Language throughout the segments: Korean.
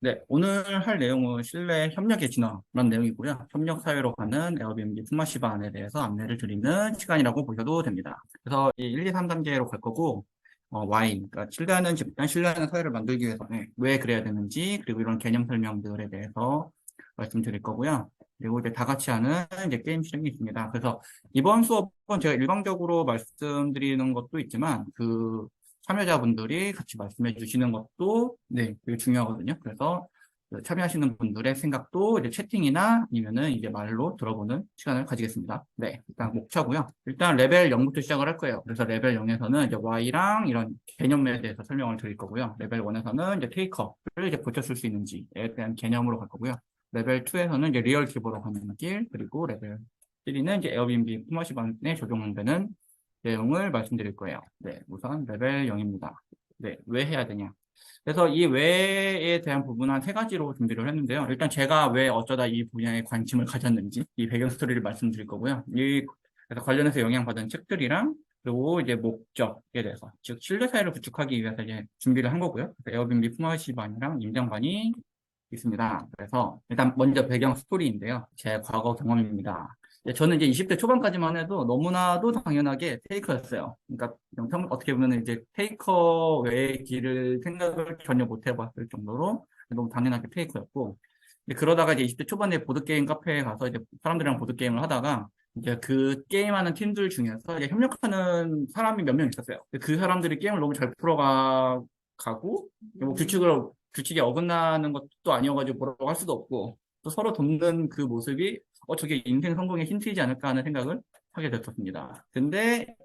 네, 오늘 할 내용은 실내 협력의 진화라는 내용이고요. 협력 사회로 가는 에어비앤비 품앗이반에 대해서 안내를 드리는 시간이라고 보셔도 됩니다. 그래서 이 1, 2, 3단계로 갈 거고, Y, 그러니까 신뢰하는 집단, 신뢰하는 사회를 만들기 위해서는 왜 그래야 되는지, 그리고 이런 개념 설명들에 대해서 말씀드릴 거고요. 그리고 이제 다 같이 하는 이제 게임 실행이 있습니다. 그래서 이번 수업은 제가 일방적으로 말씀드리는 것도 있지만, 참여자분들이 같이 말씀해 주시는 것도 네, 되게 중요하거든요. 그래서 그 참여하시는 분들의 생각도 이제 채팅이나 아니면은 이제 말로 들어보는 시간을 가지겠습니다. 네, 일단 목차고요. 일단 레벨 0부터 시작을 할 거예요. 그래서 레벨 0에서는 이제 Y랑 이런 개념에 대해서 설명을 드릴 거고요. 레벨 1에서는 이제 테이커를 이제 고쳐 쓸 수 있는지에 대한 개념으로 갈 거고요. 레벨 2에서는 이제 리얼 킵으로 가는 길, 그리고 레벨 3는 이제 에어비앤비 품앗이반에 적용되는 내용을 말씀드릴 거예요. 네, 우선 레벨 0입니다. 네, 왜 해야 되냐? 그래서 이 왜에 대한 부분은 한 세 가지로 준비를 했는데요. 일단 제가 왜 어쩌다 이 분야에 관심을 가졌는지 이 배경 스토리를 말씀드릴 거고요. 그래서 관련해서 영향받은 책들이랑 그리고 이제 목적에 대해서 즉 신뢰 사회를 구축하기 위해서 이제 준비를 한 거고요. 그래서 에어비앤비 품앗이반이랑 임장반이 있습니다. 그래서 일단 먼저 배경 스토리인데요. 제 과거 경험입니다. 저는 이제 20대 초반까지만 해도 너무나도 당연하게 테이커였어요. 그러니까 어떻게 보면 이제 테이커 외의 길을 생각을 전혀 못 해봤을 정도로 너무 당연하게 테이커였고, 그러다가 이제 20대 초반에 보드게임 카페에 가서 이제 사람들이랑 보드게임을 하다가 이제 그 게임하는 팀들 중에서 이제 협력하는 사람이 몇 명 있었어요. 그 사람들이 게임을 너무 잘 풀어가고, 뭐 규칙에 어긋나는 것도 아니어가지고 뭐라고 할 수도 없고, 또 서로 돕는 그 모습이 저게 인생 성공의 힌트이지 않을까 하는 생각을 하게 됐었습니다.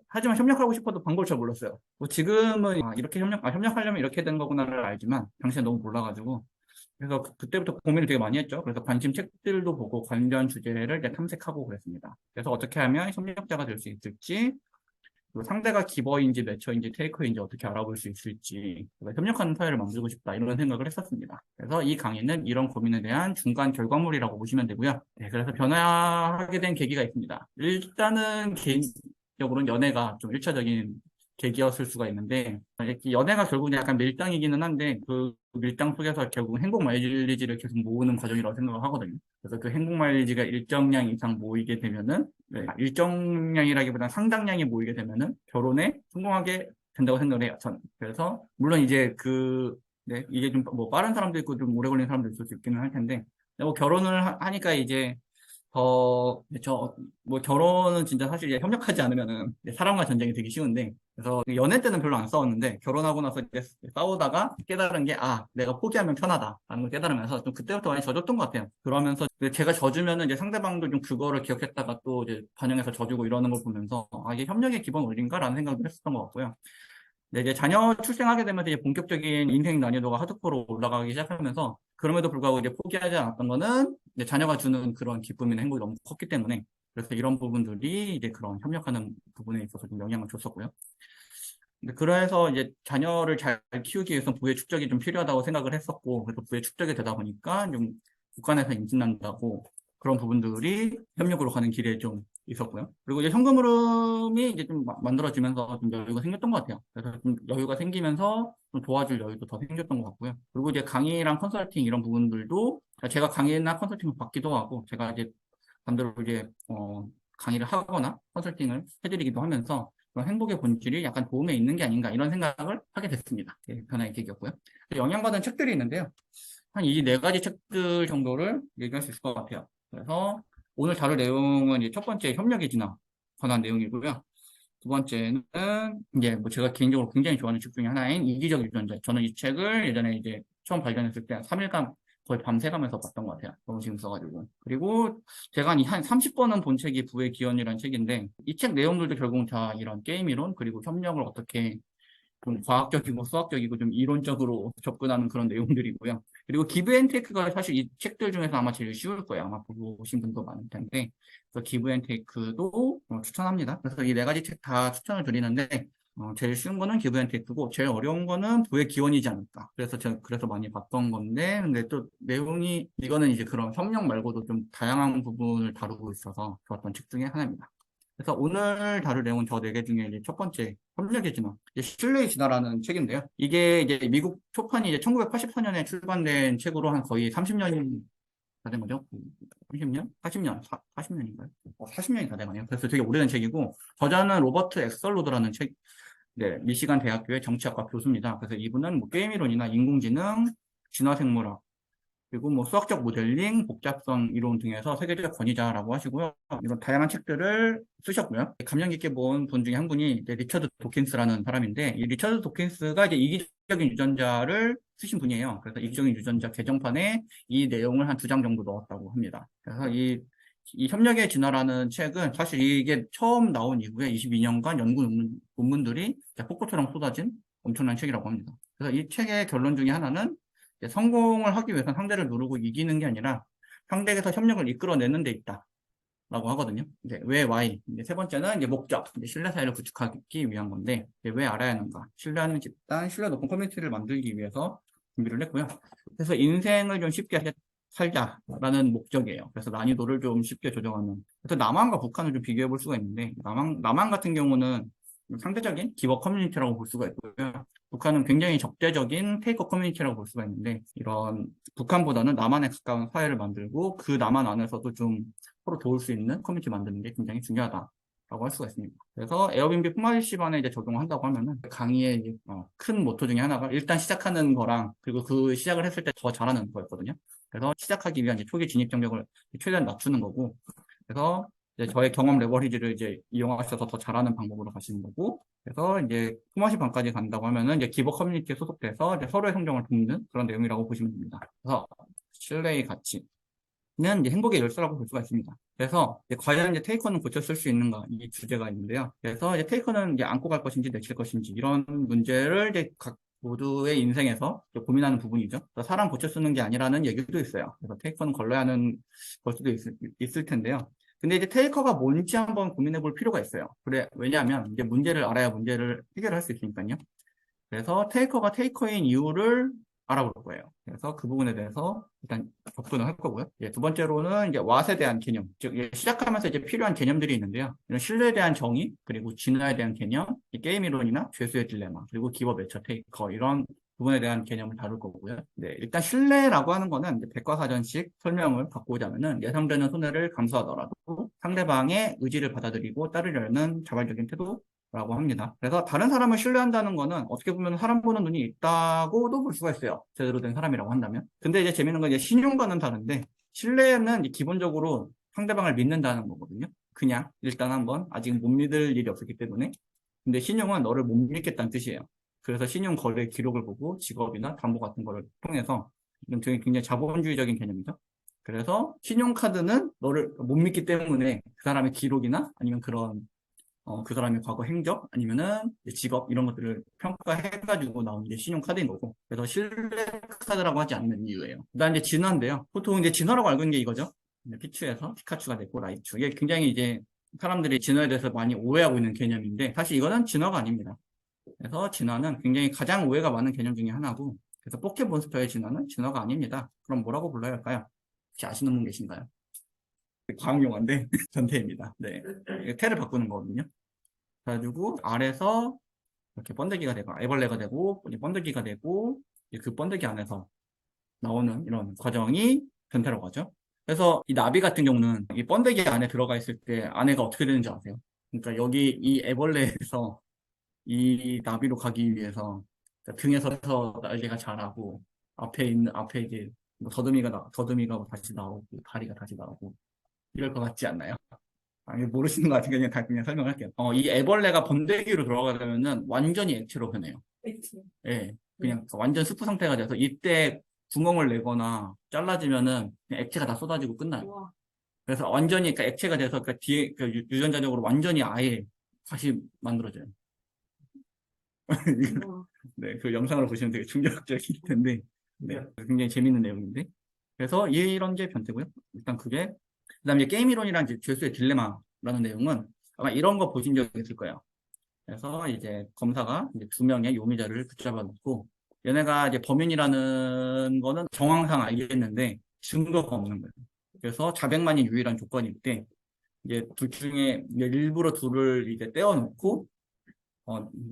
하지만 협력하고 싶어도 방법을 잘 몰랐어요. 뭐 지금은 이렇게 협력하려면 이렇게 된 거구나를 알지만, 당시에 너무 몰라가지고, 그래서 그때부터 고민을 되게 많이 했죠. 그래서 관심 책들도 보고 관련 주제를 이제 탐색하고 그랬습니다. 그래서 어떻게 하면 협력자가 될 수 있을지, 그리고 상대가 기버인지 매처인지 테이커인지 어떻게 알아볼 수 있을지, 그래서 협력하는 사회를 만들고 싶다 이런 생각을 했었습니다. 그래서 이 강의는 이런 고민에 대한 중간 결과물이라고 보시면 되고요. 네, 그래서 변화하게 된 계기가 있습니다. 일단은 개인적으로는 연애가 좀 1차적인 계기였을 수가 있는데, 이렇게 연애가 결국은 약간 밀당이기는 한데 그 밀당 속에서 결국 행복 마일리지를 계속 모으는 과정이라고 생각을 하거든요. 그래서 그 행복 마일리지가 일정량 이상 모이게 되면은, 네, 일정량이라기보다는 상당량이 모이게 되면은 결혼에 성공하게 된다고 생각을 해요. 저는. 그래서 물론 이제 네, 이게 좀 뭐 빠른 사람도 있고 좀 오래 걸리는 사람도 있을 수 있기는 할 텐데, 뭐 결혼을 하니까 이제 뭐 결혼은 진짜 사실 이제 협력하지 않으면은 이제 사람과 전쟁이 되기 쉬운데, 그래서 연애 때는 별로 안 싸웠는데, 결혼하고 나서 이제 싸우다가 깨달은 게, 내가 포기하면 편하다라는 걸 깨달으면서 좀 그때부터 많이 져줬던 것 같아요. 그러면서 제가 져주면은 이제 상대방도 좀 그거를 기억했다가 또 이제 반영해서 져주고 이러는 걸 보면서, 이게 협력의 기본 원리인가라는 생각을 했었던 것 같고요. 네, 이제 자녀 출생하게 되면서 이제 본격적인 인생 난이도가 하드코어로 올라가기 시작하면서 그럼에도 불구하고 이제 포기하지 않았던 거는 이제 자녀가 주는 그런 기쁨이나 행복이 너무 컸기 때문에 그래서 이런 부분들이 이제 그런 협력하는 부분에 있어서 좀 영향을 줬었고요. 그래서 이제 자녀를 잘 키우기 위해서 부의 축적이 좀 필요하다고 생각을 했었고, 그래서 부의 축적이 되다 보니까 좀 국간에서 임신난다고 그런 부분들이 협력으로 가는 길에 좀 있었고요. 그리고 이제 현금 흐름이 이제 좀 만들어지면서 좀 여유가 생겼던 것 같아요. 그래서 좀 여유가 생기면서 좀 도와줄 여유도 더 생겼던 것 같고요. 그리고 이제 강의랑 컨설팅 이런 부분들도 제가 강의나 컨설팅을 받기도 하고, 제가 이제 반대로 이제 강의를 하거나 컨설팅을 해드리기도 하면서 그런 행복의 본질이 약간 도움에 있는 게 아닌가 이런 생각을 하게 됐습니다. 예, 변화의 계기였고요. 영향받은 책들이 있는데요. 한 이 네 가지 책들 정도를 얘기할 수 있을 것 같아요. 그래서 오늘 다룰 내용은 이제 첫 번째 협력의 진화 관한 내용이고요. 두 번째는 이제 뭐 제가 개인적으로 굉장히 좋아하는 책 중에 하나인 이기적 유전자. 저는 이 책을 예전에 이제 처음 발견했을 때 3일간 거의 밤새가면서 봤던 것 같아요. 너무 재밌어가지고. 그리고 제가 한 30번은 본 책이 부의 기원이라는 책인데 이 책 내용들도 결국은 다 이런 게임 이론 그리고 협력을 어떻게 좀 과학적이고 수학적이고 좀 이론적으로 접근하는 그런 내용들이고요. 그리고 기브 앤 테이크가 사실 이 책들 중에서 아마 제일 쉬울 거예요. 아마 보고 오신 분도 많을 텐데. 그래서 기브 앤 테이크도 추천합니다. 그래서 이 네 가지 책 다 추천을 드리는데, 제일 쉬운 거는 기브 앤 테이크고, 제일 어려운 거는 부의 기원이지 않을까. 그래서 제가 그래서 많이 봤던 건데, 근데 또 내용이, 이거는 이제 그런 협력 말고도 좀 다양한 부분을 다루고 있어서 좋았던 책 중에 하나입니다. 그래서 오늘 다룰 내용은 저 네 개 중에 이제 첫 번째, 협력의 진화, 이제 신뢰의 진화라는 책인데요. 이게 이제 미국 초판이 이제 1984년에 출간된 책으로 한 거의 30년이 다 된 거죠. 30년? 40년? 40년인가요? 40년이 다 돼가네요. 그래서 되게 오래된 책이고, 저자는 로버트 엑설로드라는 책, 네, 미시간 대학교의 정치학과 교수입니다. 그래서 이분은 뭐 게임 이론이나 인공지능, 진화생물학, 그리고 뭐 수학적 모델링, 복잡성 이론 등에서 세계적 권위자라고 하시고요. 이런 다양한 책들을 쓰셨고요. 감명 깊게 본 분 중에 한 분이 이제 리처드 도킨스라는 사람인데, 이 리처드 도킨스가 이제 이기적인 유전자를 쓰신 분이에요. 그래서 이기적인 유전자 개정판에 이 내용을 한 두 장 정도 넣었다고 합니다. 그래서 이 협력의 진화라는 책은 사실 이게 처음 나온 이후에 22년간 연구 논문들이 폭포처럼 쏟아진 엄청난 책이라고 합니다. 그래서 이 책의 결론 중에 하나는 이제 성공을 하기 위해서 상대를 누르고 이기는 게 아니라 상대에서 협력을 이끌어내는 데 있다. 라고 하거든요. 이제 왜 why? 이제 세 번째는 이제 목적, 이제 신뢰 사이를 구축하기 위한 건데, 이제 왜 알아야 하는가? 신뢰하는 집단, 신뢰 높은 커뮤니티를 만들기 위해서 준비를 했고요. 그래서 인생을 좀 쉽게 살자라는 목적이에요. 그래서 난이도를 좀 쉽게 조정하는. 그래서 남한과 북한을 좀 비교해 볼 수가 있는데, 남한 같은 경우는 상대적인 기버 커뮤니티라고 볼 수가 있고요. 북한은 굉장히 적대적인 테이커 커뮤니티라고 볼 수가 있는데, 이런 북한보다는 남한에 가까운 사회를 만들고 그 남한 안에서도 좀 서로 도울 수 있는 커뮤니티 만드는 게 굉장히 중요하다라고 할 수가 있습니다. 그래서 에어비앤비 포마리시반에 이제 적용한다고 하면은 강의의 큰 모토 중에 하나가 일단 시작하는 거랑 그리고 그 시작을 했을 때 더 잘하는 거였거든요. 그래서 시작하기 위한 이제 초기 진입 장벽을 최대한 낮추는 거고, 그래서 이제 저의 경험 레버리지를 이제 이용하셔서 더 잘하는 방법으로 가시는 거고, 그래서 이제 포마시반까지 간다고 하면은 이제 기버 커뮤니티에 소속돼서 이제 서로의 성장을 돕는 그런 내용이라고 보시면 됩니다. 그래서 신뢰의 가치. 는 이제 행복의 열쇠라고 볼 수가 있습니다. 그래서 이제 과연 이제 테이커는 고쳐 쓸 수 있는가 이 주제가 있는데요. 그래서 이제 테이커는 이제 안고 갈 것인지 내칠 것인지 이런 문제를 이제 각 모두의 인생에서 고민하는 부분이죠. 그래서 사람 고쳐 쓰는 게 아니라는 얘기도 있어요. 그래서 테이커는 걸러야 하는 걸 수도 있을 텐데요. 근데 이제 테이커가 뭔지 한번 고민해 볼 필요가 있어요. 그래, 왜냐하면 이제 문제를 알아야 문제를 해결할 수 있으니까요. 그래서 테이커가 테이커인 이유를 알아볼 거예요. 그래서 그 부분에 대해서 일단 접근을 할 거고요. 예, 두 번째로는 이제 왓에 대한 개념, 즉 시작하면서 이제 필요한 개념들이 있는데요. 이런 신뢰에 대한 정의, 그리고 진화에 대한 개념, 게임 이론이나 죄수의 딜레마, 그리고 기버 매처 테이커 이런 부분에 대한 개념을 다룰 거고요. 네, 일단 신뢰라고 하는 거는 이제 백과사전식 설명을 갖고 오자면은 예상되는 손해를 감수하더라도 상대방의 의지를 받아들이고 따르려는 자발적인 태도 라고 합니다. 그래서 다른 사람을 신뢰한다는 거는 어떻게 보면 사람 보는 눈이 있다고도 볼 수가 있어요. 제대로 된 사람이라고 한다면. 근데 이제 재밌는 건 이제 신용과는 다른데, 신뢰는 기본적으로 상대방을 믿는다는 거거든요. 그냥 일단 한번 아직 못 믿을 일이 없었기 때문에. 근데 신용은 너를 못 믿겠다는 뜻이에요. 그래서 신용 거래 기록을 보고 직업이나 담보 같은 거를 통해서 이건 되게 굉장히 자본주의적인 개념이죠. 그래서 신용카드는 너를 못 믿기 때문에 그 사람의 기록이나 아니면 그런 그 사람의 과거 행적 아니면은 직업 이런 것들을 평가해가지고 나온 게 신용카드인 거고, 그래서 신뢰카드라고 하지 않는 이유예요. 그다음 이제 진화인데요. 보통 이제 진화라고 알고 있는 게 이거죠. 피추에서 피카츄가 됐고 라이츄. 이게 굉장히 이제 사람들이 진화에 대해서 많이 오해하고 있는 개념인데 사실 이거는 진화가 아닙니다. 그래서 진화는 굉장히 가장 오해가 많은 개념 중에 하나고, 그래서 포켓몬스터의 진화는 진화가 아닙니다. 그럼 뭐라고 불러야 할까요? 혹시 아시는 분 계신가요? 과학용어인데 전태입니다. 네, 태를 바꾸는 거거든요. 그래가지고 알에서 이렇게 번데기가 되고 애벌레가 되고 번데기가 되고 그 번데기 안에서 나오는 이런 과정이 변태라고 하죠. 그래서 이 나비 같은 경우는 이 번데기 안에 들어가 있을 때 안에가 어떻게 되는지 아세요? 그러니까 여기 이 애벌레에서 이 나비로 가기 위해서 등에서 날개가 자라고 앞에 이제 뭐 더듬이가 다시 나오고 다리가 다시 나오고 이럴 것 같지 않나요? 아니, 모르시는 것 같으니까 그냥 설명할게요. 이 애벌레가 번데기로 들어가려면은 완전히 액체로 변해요. 액체. 예. 그냥 완전 스프 상태가 돼서 이때 구멍을 내거나 잘라지면은 그냥 액체가 다 쏟아지고 끝나요. 우와. 그래서 완전히 그러니까 액체가 돼서 그러니까 뒤에 유전자적으로 완전히 아예 다시 만들어져요. 네, 그 영상으로 보시면 되게 충격적일 텐데, 네, 굉장히 재밌는 내용인데. 그래서 이런 게 변태고요. 일단 그게 그다음에 게임 이론이란 이제 죄수의 딜레마라는 내용은 아마 이런 거 보신 적 있을 거예요. 그래서 이제 검사가 이제 두 명의 용의자를 붙잡아 놓고 얘네가 이제 범인이라는 거는 정황상 알겠는데 증거가 없는 거예요. 그래서 자백만이 유일한 조건일 때 이제 둘 중에 일부러 둘을 이제 떼어놓고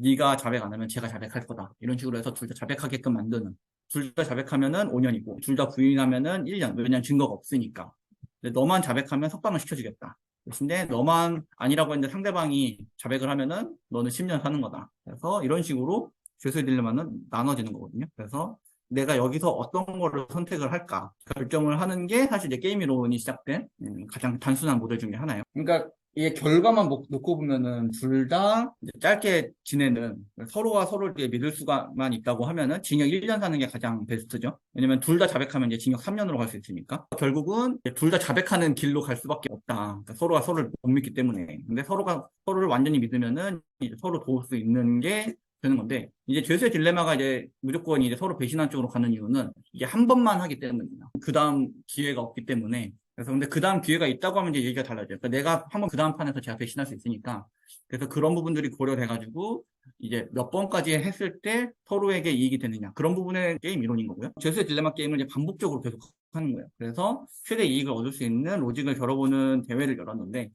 네가 자백 안 하면 제가 자백할 거다. 이런 식으로 해서 둘 다 자백하게끔 만드는. 둘 다 자백하면은 5년이고, 둘 다 부인하면은 1년. 왜냐면 증거가 없으니까. 근데 너만 자백하면 석방을 시켜주겠다. 근데 너만 아니라고 했는데 상대방이 자백을 하면은 너는 10년 사는 거다. 그래서 이런 식으로 죄수의 딜레마는 나눠지는 거거든요. 그래서 내가 여기서 어떤 거를 선택을 할까 결정을 하는 게 사실 이제 게임 이론이 시작된 가장 단순한 모델 중에 하나예요. 그러니까 이게 결과만 놓고 보면은 둘 다 짧게 지내는 서로가 서로를 이제 믿을 수가만 있다고 하면은 징역 1년 사는 게 가장 베스트죠. 왜냐면 둘 다 자백하면 이제 징역 3년으로 갈 수 있으니까. 결국은 둘 다 자백하는 길로 갈 수밖에 없다. 그러니까 서로가 서로를 못 믿기 때문에. 근데 서로가 서로를 완전히 믿으면은 이제 서로 도울 수 있는 게 되는 건데 이제 죄수의 딜레마가 이제 무조건 이제 서로 배신한 쪽으로 가는 이유는 이게 한 번만 하기 때문이에요. 그 다음 기회가 없기 때문에. 그래서 근데 그 다음 기회가 있다고 하면 이제 얘기가 달라져요. 그러니까 내가 한번 그 다음 판에서 제가 배신할 수 있으니까. 그래서 그런 부분들이 고려돼가지고 이제 몇 번까지 했을 때 서로에게 이익이 되느냐. 그런 부분의 게임 이론인 거고요. 죄수의 딜레마 게임을 이제 반복적으로 계속 하는 거예요. 그래서 최대 이익을 얻을 수 있는 로직을 겨뤄보는 대회를 열었는데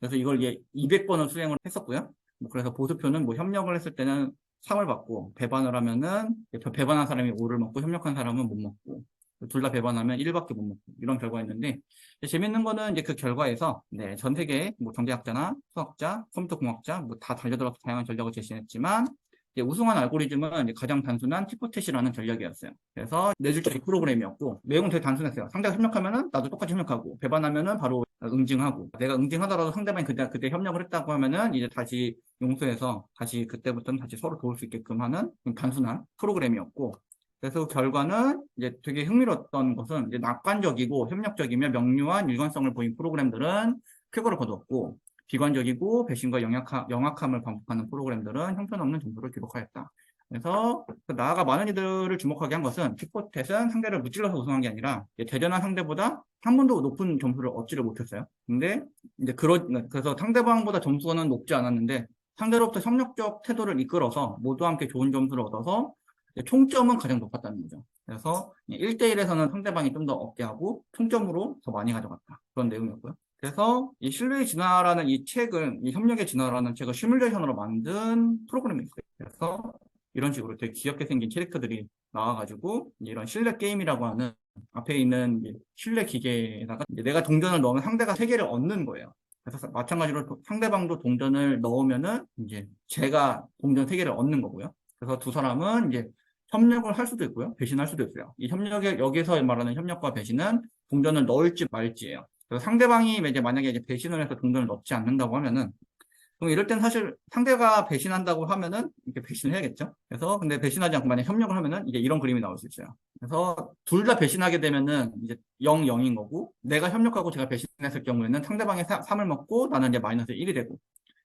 그래서 이걸 이제 200번을 수행을 했었고요. 뭐 그래서 보수표는 뭐 협력을 했을 때는 상을 받고 배반을 하면은 배반한 사람이 5를 먹고 협력한 사람은 못 먹고 둘 다 배반하면 1밖에 못 먹고 이런 결과였는데 재밌는 거는 이제 그 결과에서 네, 전 세계 뭐 경제학자나 수학자, 컴퓨터 공학자 뭐 다 달려들어서 다양한 전략을 제시했지만 이제 우승한 알고리즘은 이제 가장 단순한 티포텟이라는 전략이었어요. 그래서 네 줄짜리 프로그램이었고 내용은 되게 단순했어요. 상대가 협력하면은 나도 똑같이 협력하고 배반하면은 바로 응징하고 내가 응징하더라도 상대방이 그때 협력을 했다고 하면은 이제 다시 용서해서 다시 그때부터는 다시 서로 도울 수 있게끔 하는 단순한 프로그램이었고 그래서 결과는 이제 되게 흥미로웠던 것은 이제 낙관적이고 협력적이며 명료한 일관성을 보인 프로그램들은 쾌거를 거두었고 비관적이고 배신과 영악함을 반복하는 프로그램들은 형편없는 점수를 기록하였다. 그래서 나아가 많은 이들을 주목하게 한 것은 티포텟은 상대를 무찔러서 우승한 게 아니라 대전한 상대보다 한 번도 높은 점수를 얻지를 못했어요. 근데 이제 그래서 상대방보다 점수는 높지 않았는데 상대로부터 협력적 태도를 이끌어서 모두 함께 좋은 점수를 얻어서 총점은 가장 높았다는 거죠. 그래서 1대1에서는 상대방이 좀 더 얻게 하고 총점으로 더 많이 가져갔다. 그런 내용이었고요. 그래서 이 신뢰의 진화라는 이 책은 이 협력의 진화라는 책을 시뮬레이션으로 만든 프로그램이 있어요. 그래서 이런 식으로 되게 귀엽게 생긴 캐릭터들이 나와가지고 이런 신뢰 게임이라고 하는 앞에 있는 신뢰 기계에다가 내가 동전을 넣으면 상대가 3개를 얻는 거예요. 그래서 마찬가지로 상대방도 동전을 넣으면은 이제 제가 동전 3개를 얻는 거고요. 그래서 두 사람은 이제 협력을 할 수도 있고요. 배신할 수도 있어요. 이 협력에, 여기서 말하는 협력과 배신은 동전을 넣을지 말지예요. 그래서 상대방이 이제 만약에 이제 배신을 해서 동전을 넣지 않는다고 하면은 그럼 이럴 땐 사실 상대가 배신한다고 하면은 이렇게 배신을 해야겠죠. 그래서 근데 배신하지 않고 만약 협력을 하면은 이제 이런 그림이 나올 수 있어요. 그래서 둘 다 배신하게 되면은 이제 0, 0인 거고 내가 협력하고 제가 배신했을 경우에는 상대방이 3을 먹고 나는 이제 마이너스 1이 되고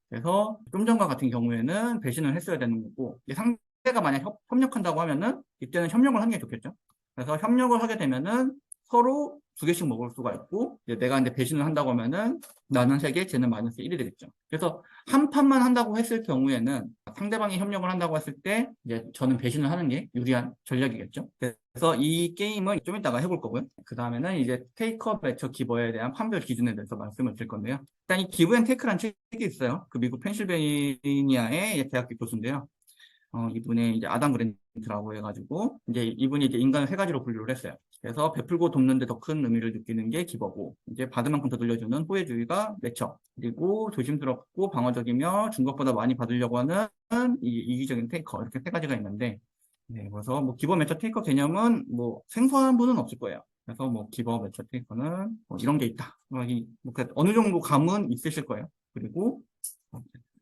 그래서 좀 전과 같은 경우에는 배신을 했어야 되는 거고 상대가 만약 협력한다고 하면은 이때는 협력을 하는 게 좋겠죠. 그래서 협력을 하게 되면은 서로 2개씩 먹을 수가 있고 이제 내가 이제 배신을 한다고 하면은 나는 3개, 쟤는 마이너스 1이 되겠죠. 그래서 한 판만 한다고 했을 경우에는 상대방이 협력을 한다고 했을 때 이제 저는 배신을 하는 게 유리한 전략이겠죠. 그래서 이 게임은 좀 이따가 해볼 거고요. 그 다음에는 이제 테이크업 매처 기버에 대한 판별 기준에 대해서 말씀을 드릴 건데요. 일단 이 기브 앤 테이크라는 책이 있어요. 그 미국 펜실베이니아의 대학교 교수인데요. 이분의 이제 아담 그랜트라고 해가지고 이제 이분이 이제 인간을 3가지로 분류를 했어요. 그래서 베풀고 돕는데 더 큰 의미를 느끼는 게 기버고 이제 받은 만큼 더 돌려주는 호혜주의가 매처 그리고 조심스럽고 방어적이며 준 것보다 많이 받으려고 하는 이기적인 테이커 이렇게 3가지가 있는데 네, 그래서 뭐 기버 매처 테이커 개념은 뭐 생소한 분은 없을 거예요. 그래서 뭐 기버 매처 테이커는 뭐 이런 게 있다. 어느 정도 감은 있으실 거예요. 그리고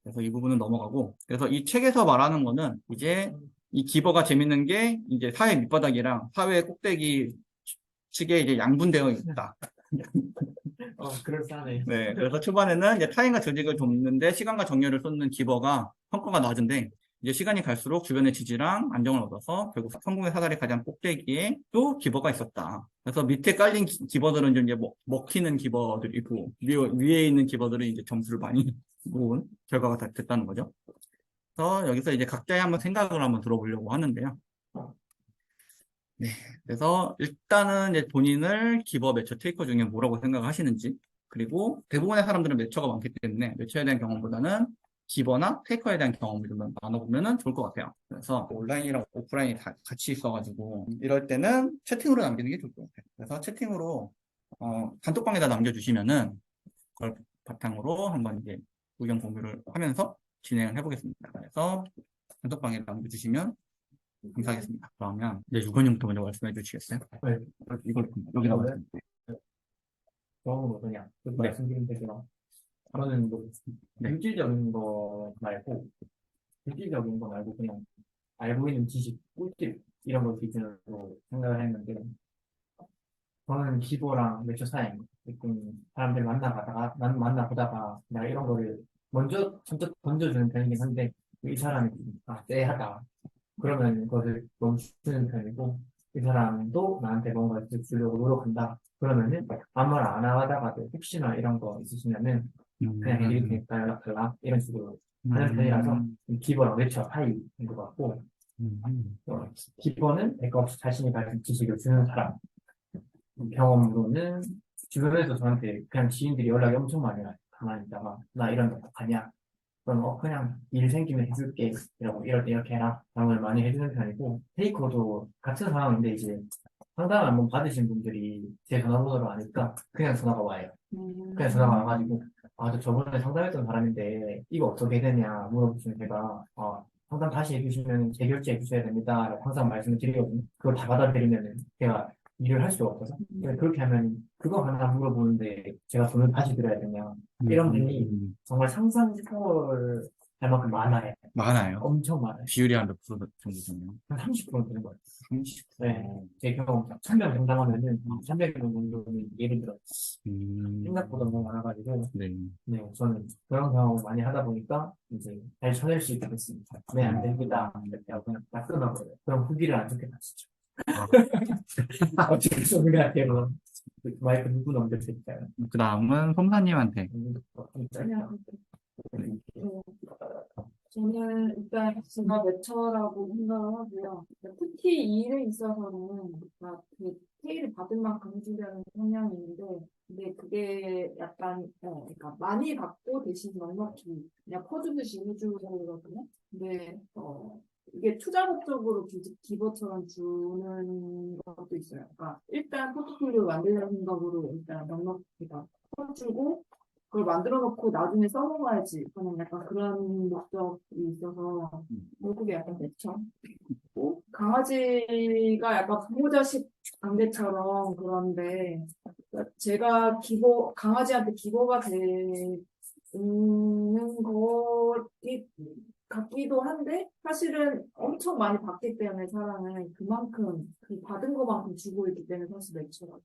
그래서 이 부분은 넘어가고 그래서 이 책에서 말하는 거는 이제 이 기버가 재밌는 게 이제 사회 밑바닥이랑 사회 꼭대기 측에 이제 양분되어 있다. 그럴싸하네. 네, 그래서 초반에는 이제 타인과 조직을 돕는데 시간과 정열을 쏟는 기버가 성과가 낮은데 이제 시간이 갈수록 주변의 지지랑 안정을 얻어서 결국 성공의 사다리 가장 꼭대기에 또 기버가 있었다. 그래서 밑에 깔린 기버들은 좀 이제 먹히는 기버들이고 위에 있는 기버들은 이제 점수를 많이 모은 결과가 됐다는 거죠. 그래서 여기서 이제 각자의 한번 생각을 한번 들어보려고 하는데요. 네, 그래서 일단은 이제 본인을 기버 매처 테이커 중에 뭐라고 생각하시는지 그리고 대부분의 사람들은 매처가 많기 때문에 매처에 대한 경험보다는 기버나 테이커에 대한 경험을 좀 나눠보면 좋을 것 같아요. 그래서 온라인이랑 오프라인이 다 같이 있어가지고 이럴 때는 채팅으로 남기는 게 좋을 것 같아요. 그래서 채팅으로 단톡방에다 남겨주시면은 그걸 바탕으로 한번 이제 의견 공유를 하면서 진행을 해보겠습니다. 그래서 단톡방에 남겨주시면 감사하겠습니다. 그러면 이제 유건님부터 먼저 말씀해 주시겠어요? 네. 이걸 여기다 네. 말씀해 경험은 그냥 그 네. 말씀드린 대로 저는 뭐 네. 물질적인 거 말고 그냥 알고 있는 지식, 꿀팁 이런 걸 기준으로 생각을 했는데 저는 기보랑 매초 사이 조금 사람들 만나보다가 내가 이런 거를 먼저 선뜻 던져주는 편이긴 한데 이 사람이 쎄하다 그러면 그것을 멈추는 편이고 이 사람도 나한테 뭔가 주려고 노력한다 그러면은 아무 말 안 하다가도 혹시나 이런 거 있으시면은 그냥 해드릴 테니까 연락 달라 이런 식으로 하는 편이라서 기본은 외쳐 사이인 것 같고 기본은 내가 없이 자신이 가진 지식을 주는 사람 경험으로는 주변에서 저한테 그냥 지인들이 연락이 엄청 많이 와요. 가만히 있다가 나 이런 거 어떡하냐 그럼 그냥 일 생기면 해줄게 이러고 이럴 때 이렇게 해라 라고 많이 해주는 편이고 테이커도 같은 상황인데 이제 상담 한번 받으신 분들이 제 전화번호로 아니까 그냥 전화가 와요. 그냥 전화가 와가지고 저 저번에 상담했던 사람인데 이거 어떻게 되냐 물어보시면 제가 상담 다시 해주시면 재결제 해주셔야 됩니다 라고 항상 말씀을 드리거든요. 그걸 다 받아들이면 제가 일을 할 수가 없어서 그렇게 하면 그거 하나 물어보는데 제가 돈을 다시 드려야 되냐 이런 분이 정말 상상 초월 할 만큼 많아요. 많아요. 엄청 많아요. 비율이 한 몇 프로 정도 되나요? 한 30% 되는 것 같아요. 30%. 네. 제 경험 1000명 상담하면은 300명 정도는 예를 들어 생각보다 너무 많아가지고 네. 네, 저는 그런 경험을 많이 하다 보니까 이제 잘 쳐낼 수 있게 됐습니다. 네, 안 됩니다. 이렇게 하고 그냥 딱 끊어버려요. 그럼 후기를 안 좋게 다시죠. 어쩔 수 없는 것 같아요. 마이크 누구 넘겼을까요? 그 다음은 솜사님한테. 짜냐? 네. 저는 일단 제가 매처라고 생각을 하고요. 특히 이 일에 있어서는 그 페이를 받을 만큼 해주려는 성향이 있는데, 근데 그게 약간, 그러니까 많이 받고 대신 넉넉히 그냥 퍼주듯이 해주거든요. 근데, 이게 투자 목적으로 기버처럼 주는 것도 있어요. 그러니까 일단 포트폴리오 만들려는 생각으로 일단 넉넉히 퍼주고, 그걸 만들어 놓고 나중에 써먹어야지 하는 약간 그런 목적이 있어서 결국에 약간 대처. 강아지가 약간 부모자식 관계처럼 그런데 제가 강아지한테 기보가 되는 것이 같기도 한데 사실은 엄청 많이 받기 때문에 사람은 그만큼 그 받은 것만큼 주고 있기 때문에 사실 매출하고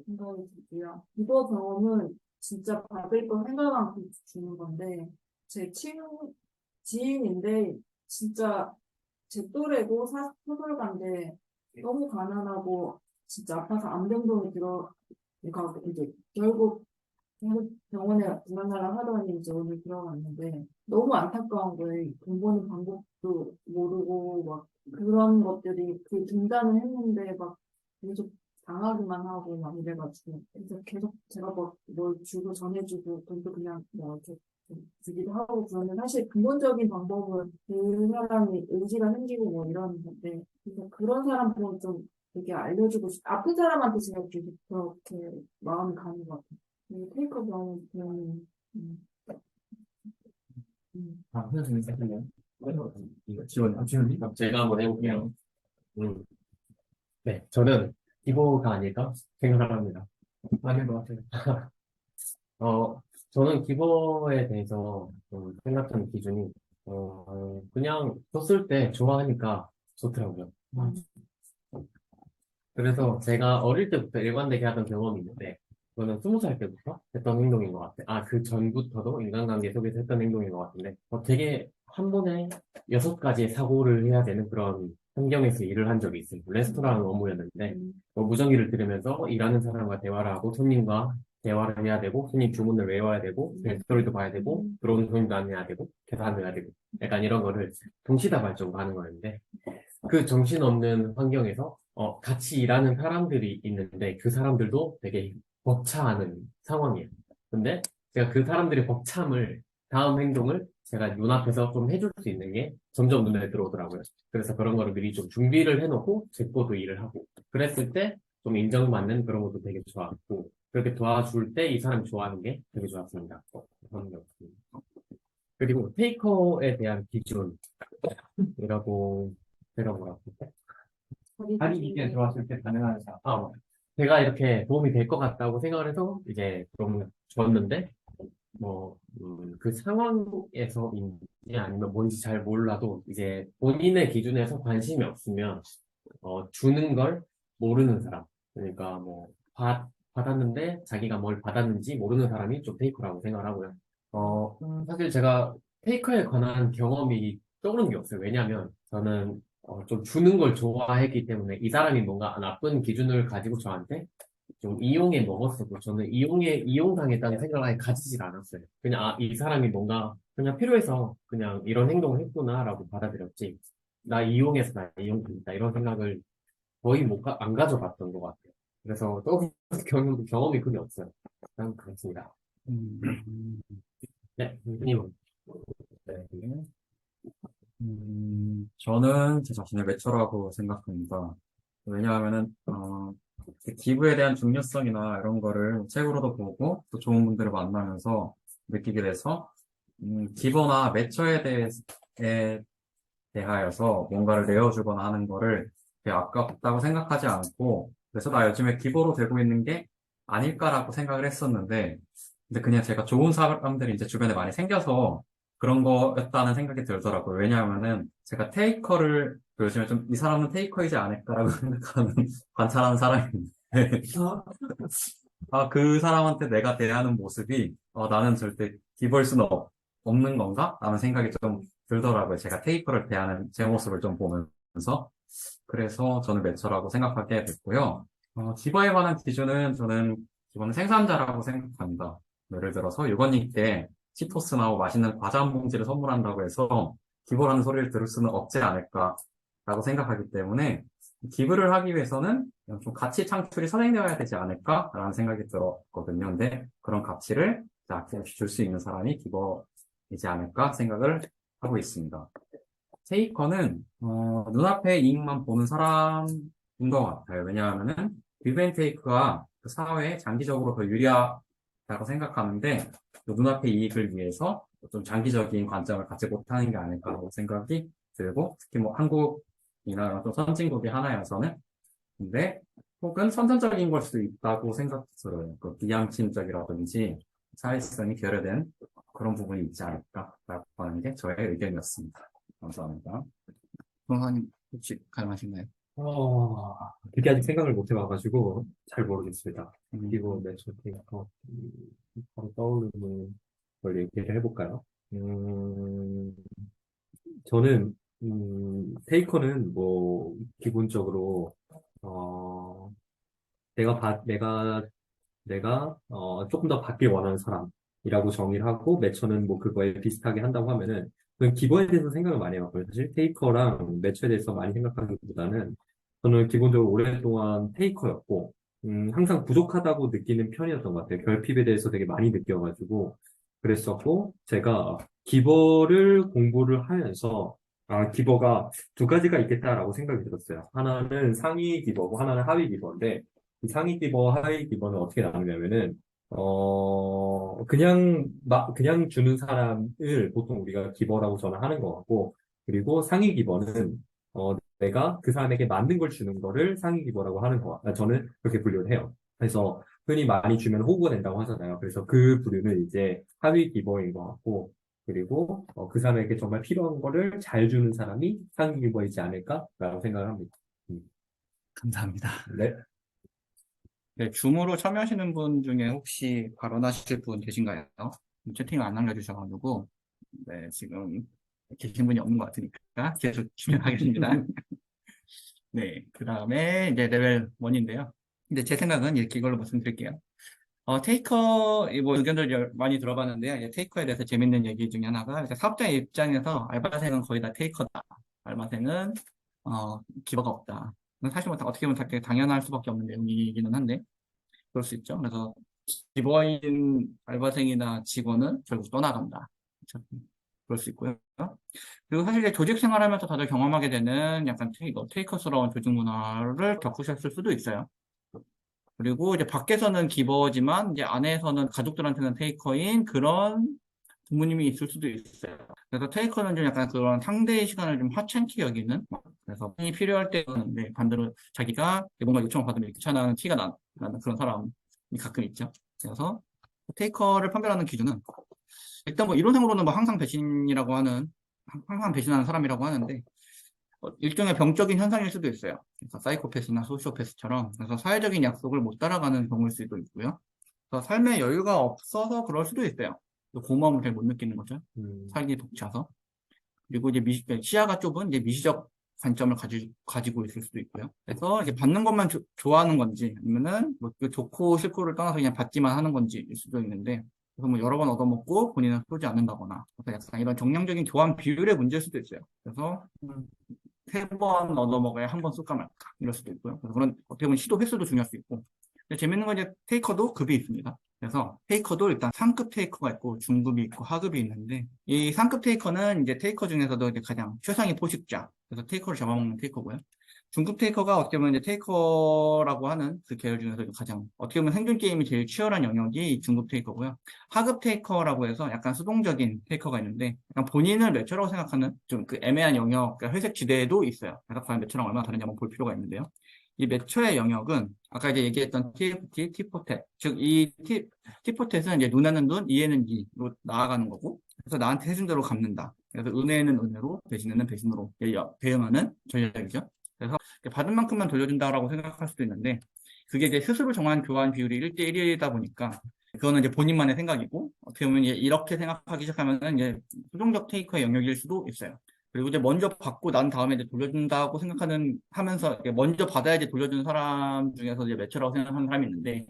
생각이 들고요. 이거 경험은 진짜 받을 거 생각만큼 주는 건데 제 지인인데 진짜 제 또래고 소설가인데 너무 가난하고 진짜 아파서 암병동에 들어가고 이제 결국 병원에 들어가려 하더니 이제 오늘 들어갔는데 너무 안타까운 거예요. 돈 버는 방법도 모르고 막 그런 것들이 그 등단을 했는데 막 계속 당하기만 하고 막 이래가지고 그래서 계속 제가 뭘 주고 전해주고 돈도 그냥 뭐 이렇게 주기도 하고 그러면 사실 근본적인 방법은 그 사람이 의지가 생기고 뭐 이러는 건데 그래서 그런 사람들은 좀 되게 알려주고 아픈 사람한테 제가 계속 그렇게 마음이 가는 것 같아요. 테이크 병은 선생님 잠깐만요. 이거 지원이? 제가 한번 해볼게요. 음. 네, 저는 기보가 아닐까 생각을 합니다. 맞는 것 같아요. 저는 기보에 대해서 생각하는 기준이, 그냥 줬을 때 좋아하니까 좋더라고요. 그래서 제가 어릴 때부터 일관되게 하던 경험이 있는데, 저는 20살 때부터 했던 행동인 것 같아요. 그 전부터도 인간관계 속에서 했던 행동인 것 같은데, 되게 한 번에 6가지의 사고를 해야 되는 그런 환경에서 일을 한 적이 있어요. 레스토랑 업무였는데, 무전기를 들으면서 일하는 사람과 대화를 하고, 손님과 대화를 해야 되고, 손님 주문을 외워야 되고, 스토리도 봐야 되고, 들어오는 손님도 안내해야 되고, 계산도 해야 되고, 약간 이런 거를 동시다발적으로 하는 거였는데, 그 정신없는 환경에서 같이 일하는 사람들이 있는데 그 사람들도 되게 벅차하는 상황이에요. 근데 제가 그 사람들의 벅참을, 다음 행동을 제가 눈앞에서 좀 해줄 수 있는 게 점점 눈에 들어오더라고요. 그래서 그런 거를 미리 좀 준비를 해놓고 제 거도 일을 하고, 그랬을 때 좀 인정받는 그런 것도 되게 좋았고, 그렇게 도와줄 때 이 사람이 좋아하는 게 되게 좋았습니다. 그런 게 없습니다. 그리고 테이커에 대한 기준이라고 제가 뭐라고 했죠? 자기 있게 들어왔을 때 가능한 사람. 제가 이렇게 도움이 될 것 같다고 생각을 해서 이제 좀 줬는데, 그 상황에서인지 아니면 뭔지 잘 몰라도 이제 본인의 기준에서 관심이 없으면, 주는 걸 모르는 사람. 그러니까 받았는데 자기가 뭘 받았는지 모르는 사람이 좀 테이커라고 생각을 하고요. 사실 제가 테이커에 관한 경험이 떠오르는 게 없어요. 왜냐하면 저는 좀 주는 걸 좋아했기 때문에 이 사람이 뭔가 나쁜 기준을 가지고 저한테 좀 이용해 먹었어도 저는 이용당했다는 생각을 아예 가지질 않았어요. 그냥, 이 사람이 뭔가 그냥 필요해서 그냥 이런 행동을 했구나라고 받아들였지. 나 이용해서 나 이용당했다. 이런 생각을 거의 안 가져봤던 것 같아요. 그래서 또 경험이 크게 없어요. 난 그렇습니다. 음, 네, 선생님은. 네. 저는 제 자신을 매처라고 생각합니다. 왜냐하면은, 기부에 대한 중요성이나 이런 거를 책으로도 보고 또 좋은 분들을 만나면서 느끼게 돼서, 기부나 매처에 대하여서 뭔가를 내어주거나 하는 거를 되게 아깝다고 생각하지 않고, 그래서 나 요즘에 기부로 되고 있는 게 아닐까라고 생각을 했었는데, 근데 그냥 제가 좋은 사람들이 이제 주변에 많이 생겨서 그런 거였다는 생각이 들더라고요. 왜냐하면은 제가 테이커를 요즘에 좀 이 사람은 테이커이지 않을까라고 생각하는 관찰하는 사람인데 그 사람한테 내가 대하는 모습이 나는 절대 기부할 수는 없는 건가? 라는 생각이 좀 들더라고요. 제가 테이커를 대하는 제 모습을 좀 보면서 그래서 저는 매처라고 생각하게 됐고요. 기부에 관한 기준은 저는 기본은 생산자라고 생각합니다. 예를 들어서 유건님께 치토스나 맛있는 과자 한 봉지를 선물한다고 해서 기부라는 소리를 들을 수는 없지 않을까라고 생각하기 때문에 기부를 하기 위해서는 좀 가치 창출이 선행되어야 되지 않을까라는 생각이 들었거든요. 근데 그런 가치를 줄 수 있는 사람이 기버이지 않을까 생각을 하고 있습니다. 테이커는 눈앞의 이익만 보는 사람인 것 같아요. 왜냐하면은 기브앤테이크가 그 사회에 장기적으로 더 유리하다고 생각하는데 그 눈앞의 이익을 위해서 좀 장기적인 관점을 갖지 못하는 게 아닐까라고 생각이 들고 특히 뭐 한국이나 또 선진국이 하나여서는 근데 혹은 선천적인 걸 수도 있다고 생각 들어요. 그 비양심적이라든지 사회성이 결여된 그런 부분이 있지 않을까라고 하는 게 저의 의견이었습니다. 감사합니다. 변호사님 혹시 가능하신가요? 그게 아직 생각을 못 해봐가지고 잘 모르겠습니다. 음, 그리고 매출 테이커 바로 떠오르는 걸 얘기를 해볼까요? 저는 테이커는 뭐 기본적으로 어 내가 조금 더 받길 원하는 사람이라고 정의를 하고 매처는 뭐 그거에 비슷하게 한다고 하면은 그건 기본에 대해서 생각을 많이 해봤거든요. 사실 테이커랑 매처에 대해서 많이 생각하기보다는 저는 기본적으로 오랫동안 테이커였고 항상 부족하다고 느끼는 편이었던 것 같아요. 결핍에 대해서 되게 많이 느껴가지고 그랬었고 제가 기버를 공부를 하면서 기버가 두 가지가 있겠다라고 생각이 들었어요. 하나는 상위 기버고 하나는 하위 기버인데 이 상위 기버, 하위 기버는 어떻게 나누냐면은, 그냥 주는 사람을 보통 우리가 기버라고 전화하는 것 같고, 그리고 상위 기버는, 내가 그 사람에게 맞는 걸 주는 거를 상위 기버라고 하는 것 같아요. 저는 그렇게 분류를 해요. 그래서 흔히 많이 주면 호구가 된다고 하잖아요. 그래서 그 부류는 이제 하위 기버인 것 같고, 그리고 그 사람에게 정말 필요한 거를 잘 주는 사람이 상위 기버이지 않을까라고 생각을 합니다. 음. 감사합니다. 네. 네, 줌으로 참여하시는 분 중에 혹시 발언하실 분 계신가요? 채팅을 안 남겨주셔가지고, 네, 지금 계신 분이 없는 것 같으니까 계속 진행하겠습니다. 네, 그 다음에 이제 레벨 1인데요. 근데 제 생각은 이렇게 이걸로 말씀드릴게요. 테이커, 뭐 의견들 많이 들어봤는데요. 이제 테이커에 대해서 재밌는 얘기 중에 하나가 이제 사업자의 입장에서 알바생은 거의 다 테이커다. 알바생은, 기버가 없다. 사실 뭐 어떻게 보면 되게 당연할 수밖에 없는 내용이기는 한데, 그럴 수 있죠. 그래서 기버인 알바생이나 직원은 결국 떠나간다. 그렇죠? 그럴 수 있고요. 그리고 사실 이제 조직 생활하면서 다들 경험하게 되는 약간 테이커스러운 조직 문화를 겪으셨을 수도 있어요. 그리고 이제 밖에서는 기버지만 이제 안에서는 가족들한테는 테이커인 그런 부모님이 있을 수도 있어요. 그래서 테이커는 좀 약간 그런 상대의 시간을 좀 하찮게 여기는, 그래서 힘이 필요할 때는 네, 반대로 자기가 뭔가 요청을 받으면 귀찮아하는 티가 나는 그런 사람이 가끔 있죠. 그래서 테이커를 판별하는 기준은 일단 뭐 이론상으로는 뭐 항상 배신하는 사람이라고 하는데 일종의 병적인 현상일 수도 있어요. 그러니까 사이코패스나 소시오패스처럼 그래서 사회적인 약속을 못 따라가는 경우일 수도 있고요. 그래서 삶의 여유가 없어서 그럴 수도 있어요. 고마움을 잘 못 느끼는 거죠. 살기 벅차서. 그리고 이제 시야가 좁은 이제 미시적 관점을 가지고 있을 수도 있고요. 그래서 이제 받는 것만 좋아하는 건지 아니면은 뭐그 좋고 싫고를 떠나서 그냥 받기만 하는 건지일 수도 있는데 그래서 뭐 여러 번 얻어먹고 본인은 쏘지 않는다거나 그래서 약간 이런 정량적인 교환 비율의 문제일 수도 있어요. 그래서 3번 얻어먹어야 한 번 쏠까 말까 이럴 수도 있고요. 그래서 그런 어떻게 보면 시도 횟수도 중요할 수 있고 근데 재밌는 건 이제 테이커도 급이 있습니다. 그래서 테이커도 일단 상급 테이커가 있고 중급이 있고 하급이 있는데 이 상급 테이커는 이제 테이커 중에서도 이제 가장 최상위 포식자 그래서 테이커를 잡아먹는 테이커고요. 중급 테이커가 어떻게 보면 이제 테이커라고 하는 그 계열 중에서 가장 어떻게 보면 생존 게임이 제일 치열한 영역이 이 중급 테이커고요. 하급 테이커라고 해서 약간 수동적인 테이커가 있는데 약간 본인을 매처라고 생각하는 좀 그 애매한 영역, 그러니까 회색 지대도 있어요. 그래서 과연 매처랑 얼마나 다른지 한번 볼 필요가 있는데요. 이 매처의 영역은 아까 이제 얘기했던 TFT, T포텟, 즉 이 T포텟은 이제 눈에는 눈, 이에는 이로 나아가는 거고, 그래서 나한테 해준 대로 갚는다. 그래서 은혜는 은혜로, 배신은 배신으로 대응하는 전략이죠. 그래서 받은 만큼만 돌려준다라고 생각할 수도 있는데, 그게 이제 스스로 정한 교환 비율이 1대1이다 보니까, 그거는 이제 본인만의 생각이고, 어떻게 보면 이제 이렇게 생각하기 시작하면은 이제 수동적 테이커의 영역일 수도 있어요. 그리고 이제 먼저 받고 난 다음에 이제 돌려준다고 하면서 이제 먼저 받아야지 돌려주는 사람 중에서 이제 매처라고 생각하는 사람이 있는데,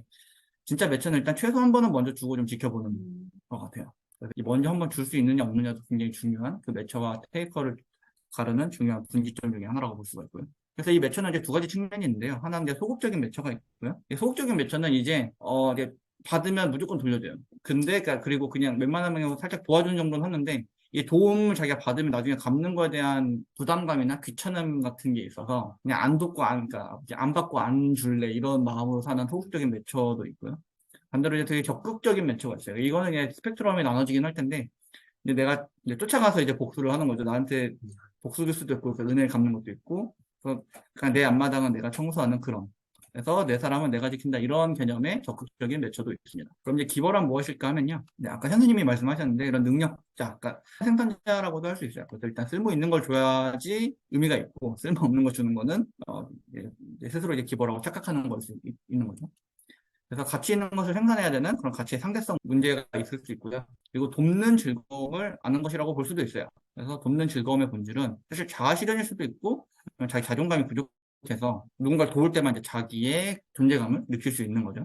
진짜 매처는 일단 최소 한 번은 먼저 주고 좀 지켜보는 것 같아요. 그래서 이 먼저 한 번 줄 수 있느냐 없느냐도 굉장히 중요한 그 매처와 테이커를 가르는 중요한 분기점 중에 하나라고 볼 수가 있고요. 그래서 이 매처는 이제 두 가지 측면이 있는데요. 하나는 이제 소극적인 매처가 있고요. 이 소극적인 매처는 이제 받으면 무조건 돌려줘요. 근데 그리고 그냥 웬만하면 살짝 도와주는 정도는 하는데 이 도움을 자기가 받으면 나중에 갚는 거에 대한 부담감이나 귀찮음 같은 게 있어서 그냥 안 돕고 그러니까 이제 안 받고 안 줄래 이런 마음으로 사는 소극적인 매처도 있고요. 반대로 이제 되게 적극적인 매처가 있어요. 이거는 그냥 스펙트럼이 나눠지긴 할 텐데 이제 내가 이제 쫓아가서 이제 복수를 하는 거죠. 나한테 복수 줄 수도 있고, 은혜를 갚는 것도 있고, 그냥 내 앞마당은 내가 청소하는 그런. 그래서 내 사람은 내가 지킨다. 이런 개념의 적극적인 매처도 있습니다. 그럼 이제 기벌은 무엇일까 하면요. 네, 아까 현수님이 말씀하셨는데, 이런 능력자, 아까 생산자라고도 할 수 있어요. 그래서 일단 쓸모 있는 걸 줘야지 의미가 있고, 쓸모 없는 거 주는 거는, 이제 스스로 이제 기벌하고 착각하는 걸 수 있는 거죠. 그래서 가치 있는 것을 생산해야 되는 그런 가치의 상대성 문제가 있을 수 있고요. 그리고 돕는 즐거움을 아는 것이라고 볼 수도 있어요. 그래서 돕는 즐거움의 본질은 사실 자아 실현일 수도 있고 자기 자존감이 부족해서 누군가를 도울 때만 이제 자기의 존재감을 느낄 수 있는 거죠.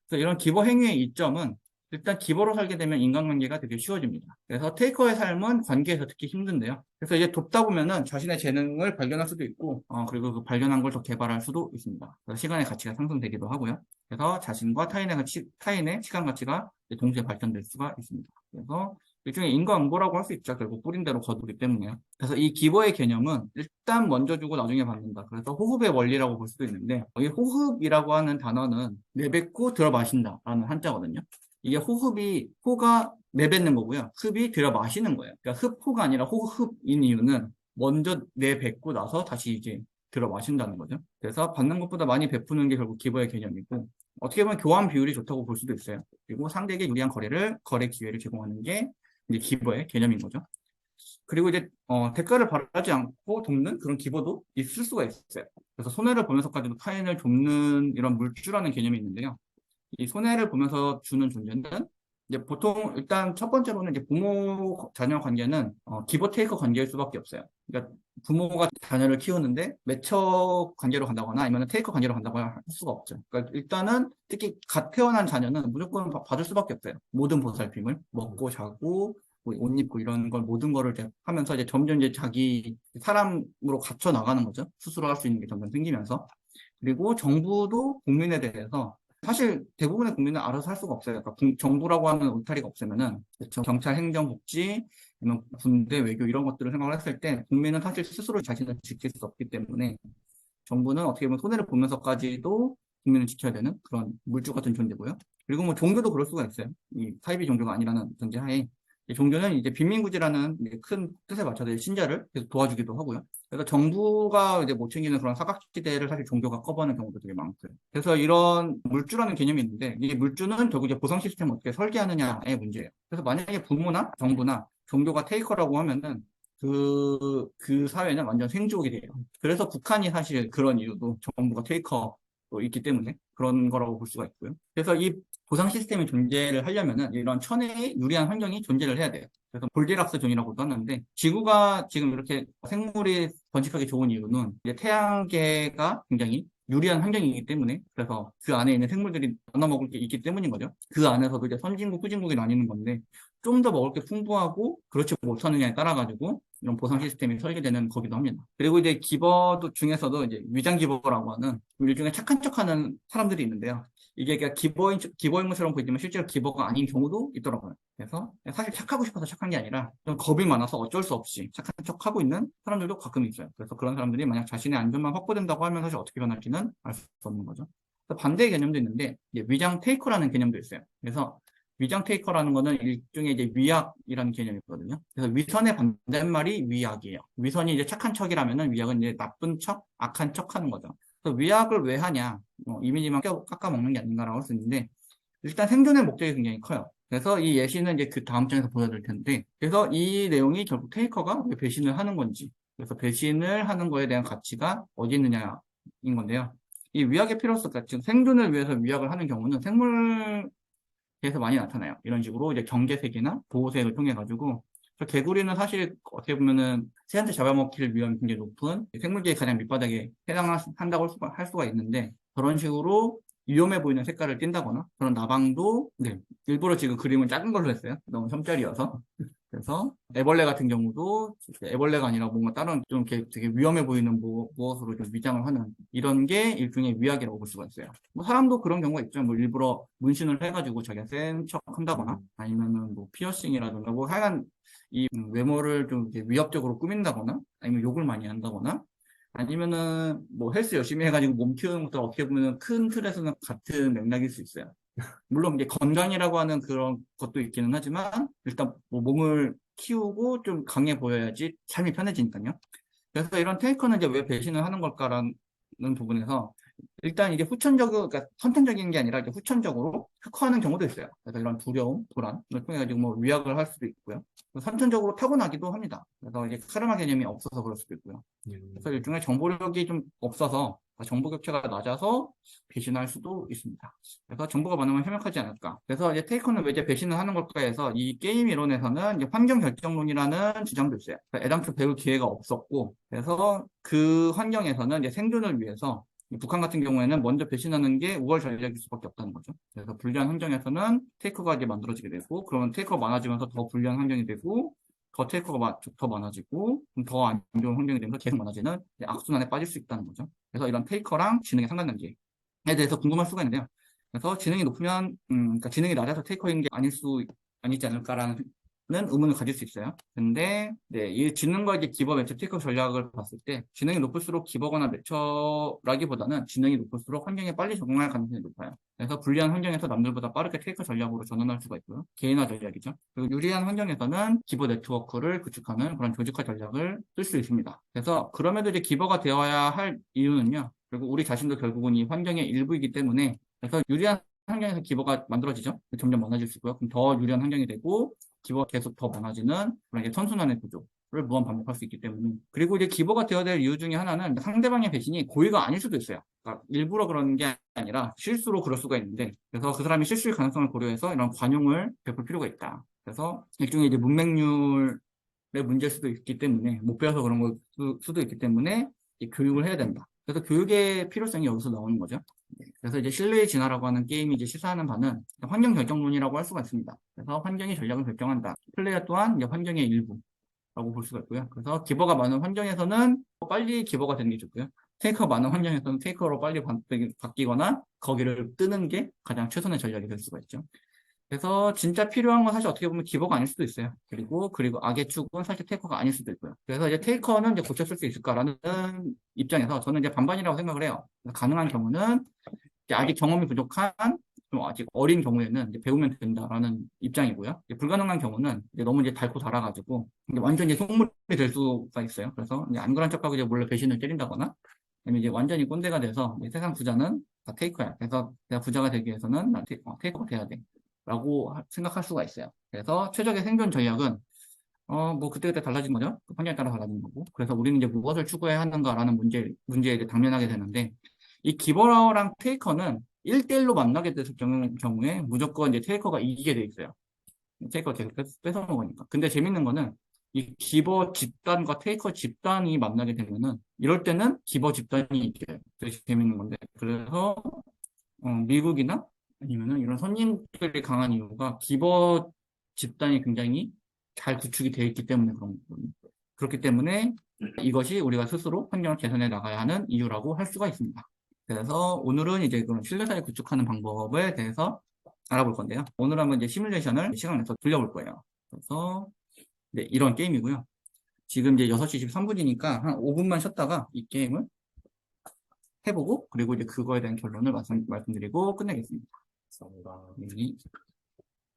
그래서 이런 기버 행위의 이점은 일단 기버로 살게 되면 인간관계가 되게 쉬워집니다. 그래서 테이커의 삶은 관계에서 특히 힘든데요. 그래서 이제 돕다 보면은 자신의 재능을 발견할 수도 있고, 그리고 그 발견한 걸 더 개발할 수도 있습니다. 그래서 시간의 가치가 상승되기도 하고요. 그래서 자신과 타인의 시간 가치가 동시에 발전될 수가 있습니다. 그래서 일종의 인과응보라고 할 수 있죠. 결국 뿌린 대로 거두기 때문에요. 그래서 이 기버의 개념은 일단 먼저 주고 나중에 받는다. 그래서 호흡의 원리라고 볼 수도 있는데, 이 호흡이라고 하는 단어는 내뱉고 들어 마신다라는 한자거든요. 이게 호가 내뱉는 거고요. 흡이 들여 마시는 거예요. 그러니까 흡호가 아니라 호흡인 이유는 먼저 내뱉고 나서 다시 이제 들어 마신다는 거죠. 그래서 받는 것보다 많이 베푸는 게 결국 기버의 개념이고, 어떻게 보면 교환 비율이 좋다고 볼 수도 있어요. 그리고 상대에게 유리한 거래 기회를 제공하는 게 이제 기버의 개념인 거죠. 그리고 이제 대가를 바라지 않고 돕는 그런 기버도 있을 수가 있어요. 그래서 손해를 보면서까지도 타인을 돕는 이런 물주라는 개념이 있는데요. 이 손해를 보면서 주는 존재는 이제 보통 일단 첫 번째로는 이제 부모 자녀 관계는 기버 테이커 관계일 수밖에 없어요. 그러니까 부모가 자녀를 키우는데 매처 관계로 간다거나 아니면 테이커 관계로 간다거나 할 수가 없죠. 그러니까 일단은 특히 갓 태어난 자녀는 무조건 받을 수밖에 없어요. 모든 보살핌을 먹고 자고 뭐옷 입고 이런 걸 모든 거를 이제 하면서 이제 점점 이제 자기 사람으로 갇혀 나가는 거죠. 스스로 할 수 있는 게 점점 생기면서 그리고 정부도 국민에 대해서 사실 대부분의 국민은 알아서 할 수가 없어요. 그러니까 정부라고 하는 울타리가 없으면은 그쵸? 경찰, 행정, 복지, 아니면 군대, 외교 이런 것들을 생각을 했을 때 국민은 사실 스스로 자신을 지킬 수 없기 때문에 정부는 어떻게 보면 손해를 보면서까지도 국민을 지켜야 되는 그런 물주 같은 존재고요. 그리고 뭐 종교도 그럴 수가 있어요. 이 사이비 종교가 아니라는 전제하에 이 종교는 이제 빈민구지라는 이제 큰 뜻에 맞춰서 이제 신자를 계속 도와주기도 하고요. 그래서 정부가 이제 못 챙기는 그런 사각지대를 사실 종교가 커버하는 경우도 되게 많고요. 그래서 이런 물주라는 개념이 있는데 이 물주는 결국 이제 보상 시스템을 어떻게 설계하느냐의 문제예요. 그래서 만약에 부모나 정부나 종교가 테이커라고 하면은 그 사회는 완전 생존이 돼요. 그래서 북한이 사실 그런 이유도 정부가 테이커 있기 때문에 그런 거라고 볼 수가 있고요. 그래서 이 보상 시스템이 존재를 하려면은 이런 천혜의 유리한 환경이 존재를 해야 돼요. 그래서 골디락스 존이라고도 하는데 지구가 지금 이렇게 생물이 번식하기 좋은 이유는 이제 태양계가 굉장히 유리한 환경이기 때문에 그래서 그 안에 있는 생물들이 나눠 먹을 게 있기 때문인 거죠. 그 안에서도 이제 선진국, 후진국이 나뉘는 건데 좀 더 먹을 게 풍부하고 그렇지 못하느냐에 따라 가지고 이런 보상 시스템이 설계되는 거기도 합니다. 그리고 이제 기버 중에서도 이제 위장 기버라고 하는 일종의 착한 척하는 사람들이 있는데요. 이게 그냥 기버인 것처럼 보이지만 실제로 기버가 아닌 경우도 있더라고요. 그래서 사실 착하고 싶어서 착한 게 아니라 좀 겁이 많아서 어쩔 수 없이 착한 척하고 있는 사람들도 가끔 있어요. 그래서 그런 사람들이 만약 자신의 안전만 확보된다고 하면 사실 어떻게 변할지는 알 수 없는 거죠. 그래서 반대의 개념도 있는데 이제 위장 테이커라는 개념도 있어요. 그래서 위장 테이커라는 거는 일종의 이제 위약이라는 개념이거든요. 그래서 위선의 반대말이 위약이에요. 위선이 이제 착한 척이라면은 위약은 이제 나쁜 척, 악한 척 하는 거죠. 그래서 위약을 왜 하냐? 이미지만 깎아 먹는 게 아닌가라고 할 수 있는데 일단 생존의 목적이 굉장히 커요. 그래서 이 예시는 이제 그 다음 장에서 보여드릴 텐데 그래서 이 내용이 결국 테이커가 왜 배신을 하는 건지 그래서 배신을 하는 거에 대한 가치가 어디 있느냐인 건데요. 이 위약의 필요성, 그러니까 지금 생존을 위해서 위약을 하는 경우는 생물 에서 많이 나타나요. 이런 식으로 이제 경계색이나 보호색을 통해 가지고 개구리는 사실 어떻게 보면은 새한테 잡아먹힐 위험이 굉장히 높은 생물계의 가장 밑바닥에 해당한다고 할 수가 있는데 그런 식으로 위험해 보이는 색깔을 띈다거나 그런 나방도 네, 일부러 지금 그림은 작은 걸로 했어요. 너무 점짜리여서. 그래서 애벌레 같은 경우도 애벌레가 아니라 뭔가 다른 좀 이렇게 되게 위험해 보이는 무엇으로 좀 위장을 하는 이런 게 일종의 위약이라고 볼 수가 있어요. 뭐 사람도 그런 경우가 있죠. 뭐 일부러 문신을 해가지고 자기가 센 척 한다거나 아니면은 뭐 피어싱이라든가 뭐 하여간 이 외모를 좀 이렇게 위협적으로 꾸민다거나 아니면 욕을 많이 한다거나 아니면은 뭐 헬스 열심히 해가지고 몸 키우는 것도 어떻게 보면 큰 틀에서는 같은 맥락일 수 있어요. 물론 이제 건강이라고 하는 그런 것도 있기는 하지만 일단 뭐 몸을 키우고 좀 강해 보여야지 삶이 편해지니까요. 그래서 이런 테이커는 이제 왜 배신을 하는 걸까라는 부분에서 일단 이게 그러니까 선천적인 게 아니라 이제 후천적으로 흑화하는 경우도 있어요. 그래서 이런 두려움, 불안을 통해 가지고 뭐 위약을 할 수도 있고요. 선천적으로 타고나기도 합니다. 그래서 이제 카르마 개념이 없어서 그럴 수도 있고요. 그래서 일종의 정보력이 좀 없어서 정보 격차가 낮아서 배신할 수도 있습니다. 그래서 정보가 많으면 협력하지 않을까. 그래서 이제 테이커는 왜 이제 배신을 하는 걸까 해서 이 게임 이론에서는 이제 환경 결정론이라는 주장도 있어요. 그러니까 애당초 배울 기회가 없었고, 그래서 그 환경에서는 이제 생존을 위해서 북한 같은 경우에는 먼저 배신하는 게 우월 전략일 수밖에 없다는 거죠. 그래서 불리한 환경에서는 테이커가 이제 만들어지게 되고, 그러면 테이커가 많아지면서 더 불리한 환경이 되고, 더 테이커가 더 많아지고, 더 안 좋은 환경이 되면서 계속 많아지는 악순환에 빠질 수 있다는 거죠. 그래서 이런 테이커랑 지능의 상관관계에 대해서 궁금할 수가 있는데요. 그래서 지능이 높으면, 그러니까 지능이 낮아서 테이커인 게 아니지 않을까라는 의문을 가질 수 있어요. 근데, 네, 이 지능과 이제 기버 매처 테이커 전략을 봤을 때, 지능이 높을수록 기버거나 매처라기보다는 지능이 높을수록 환경에 빨리 적응할 가능성이 높아요. 그래서 불리한 환경에서 남들보다 빠르게 테이커 전략으로 전환할 수가 있고요. 개인화 전략이죠. 그리고 유리한 환경에서는 기버 네트워크를 구축하는 그런 조직화 전략을 쓸 수 있습니다. 그래서 그럼에도 이제 기버가 되어야 할 이유는요. 그리고 우리 자신도 결국은 이 환경의 일부이기 때문에, 그래서 유리한 환경에서 기버가 만들어지죠. 점점 많아질 수 있고요. 그럼 더 유리한 환경이 되고, 기버가 계속 더 많아지는 그런 선순환의 구조를 무한 반복할 수 있기 때문에. 그리고 이제 기버가 되어야 될 이유 중에 하나는 상대방의 배신이 고의가 아닐 수도 있어요. 그러니까 일부러 그런 게 아니라 실수로 그럴 수가 있는데, 그래서 그 사람이 실수의 가능성을 고려해서 이런 관용을 베풀 필요가 있다. 그래서 일종의 이제 문맹률의 문제일 수도 있기 때문에, 못 배워서 그런 걸 수도 있기 때문에 교육을 해야 된다. 그래서 교육의 필요성이 여기서 나오는 거죠. 그래서 이제 신뢰의 진화라고 하는 게임이 이제 시사하는 바는 환경 결정론이라고 할 수가 있습니다. 그래서 환경이 전략을 결정한다. 플레이어 또한 이제 환경의 일부라고 볼 수가 있고요. 그래서 기버가 많은 환경에서는 빨리 기버가 되는 게 좋고요. 테이크가 많은 환경에서는 테이크로 빨리 바뀌거나 거기를 뜨는 게 가장 최선의 전략이 될 수가 있죠. 그래서 진짜 필요한 건 사실 어떻게 보면 기버가 아닐 수도 있어요. 그리고 악의 축은 사실 테이커가 아닐 수도 있고요. 그래서 이제 테이커는 이제 고쳤을 수 있을까라는 입장에서 저는 이제 반반이라고 생각을 해요. 가능한 경우는 이제 아직 경험이 부족한 좀 아직 어린 경우에는 이제 배우면 된다라는 입장이고요. 이제 불가능한 경우는 이제 너무 이제 닳고 달아가지고 이제 완전 이제 속물이 될 수가 있어요. 그래서 이제 안 그런 척하고 이제 몰래 배신을 때린다거나 아니면 이제 완전히 꼰대가 돼서 이제 세상 부자는 다 테이커야. 그래서 내가 부자가 되기 위해서는 나 테이커가 돼야 돼. 라고 생각할 수가 있어요. 그래서 최적의 생존 전략은 뭐 그때그때 달라진 거죠. 그 환경에 따라 달라진 거고. 그래서 우리는 이제 무엇을 추구해야 하는가라는 문제에 이제 당면하게 되는데 이 기버랑 테이커는 1대1로 만나게 됐을 경우에 무조건 이제 테이커가 이기게 돼 있어요. 테이커가 계속 뺏어먹으니까. 근데 재밌는 거는 이 기버 집단과 테이커 집단이 만나게 되면은 이럴 때는 기버 집단이 이겨요. 되게 재밌는 건데. 그래서 미국이나 아니면은 이런 선진들이 강한 이유가 기버 집단이 굉장히 잘 구축이 되어 있기 때문에 그런 거거든요. 그렇기 때문에 이것이 우리가 스스로 환경을 개선해 나가야 하는 이유라고 할 수가 있습니다. 그래서 오늘은 이제 그런 신뢰사회 구축하는 방법에 대해서 알아볼 건데요. 오늘 한번 이제 시뮬레이션을 시간 내서 돌려볼 거예요. 그래서 네, 이런 게임이고요. 지금 이제 6시 23분이니까 한 5분만 쉬었다가 이 게임을 해보고 그리고 이제 그거에 대한 결론을 말씀드리고 끝내겠습니다. 감사합니다. 네.